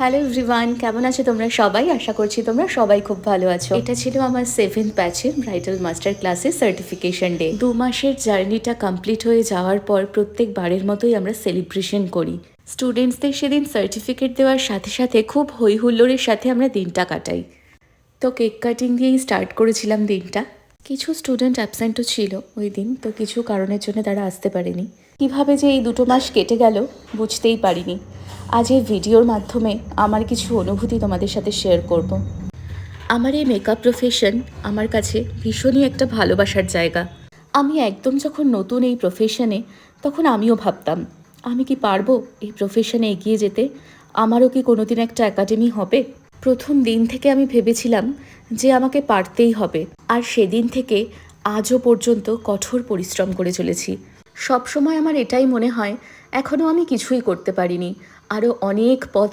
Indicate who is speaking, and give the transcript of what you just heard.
Speaker 1: Hello everyone, কেমন আছো তোমরা সবাই? আশা করছি তোমরা সবাই খুব ভালো আছো। এটা ছিল আমার 7th ব্যাচের ব্রাইডাল মাস্টার ক্লাসের সার্টিফিকেশন ডে। 2 মাসের জার্নিটা কমপ্লিট হয়ে যাওয়ার পর প্রত্যেকবারের মতোই আমরা সেলিব্রেশন করি। স্টুডেন্টসদের সেদিন সার্টিফিকেট দেওয়ার সাথে সাথে খুব হই হুল্লোড়ের সাথে আমরা দিনটা কাটাই। তো কেক কাটিং দিয়েই স্টার্ট করেছিলাম দিনটা। কিছু স্টুডেন্ট অ্যাবসেন্টও ছিল ওই দিন, তো কিছু কারণের জন্য তারা আসতে পারেনি। কিভাবে যে এই 2 মাস কেটে গেল বুঝতেই পারিনি। আজ এই ভিডিওর মাধ্যমে আমার কিছু অনুভূতি তোমাদের সাথে শেয়ার করব। আমার এই মেকআপ প্রফেশন আমার কাছে ভীষণই একটা ভালোবাসার জায়গা। আমি একদম যখন নতুন এই প্রফেশনে, তখন আমিও ভাবতাম আমি কি পারবো এই প্রফেশনে এগিয়ে যেতে? আমারও কি কোনোদিন একটা একাডেমি হবে? প্রথম দিন থেকে আমি ভেবেছিলাম যে আমাকে পারতেই হবে, আর সেদিন থেকে আজও পর্যন্ত কঠোর পরিশ্রম করে চলেছি। সবসময় আমার এটাই মনে হয় এখনও আমি কিছুই করতে পারিনি, আরও অনেক পথ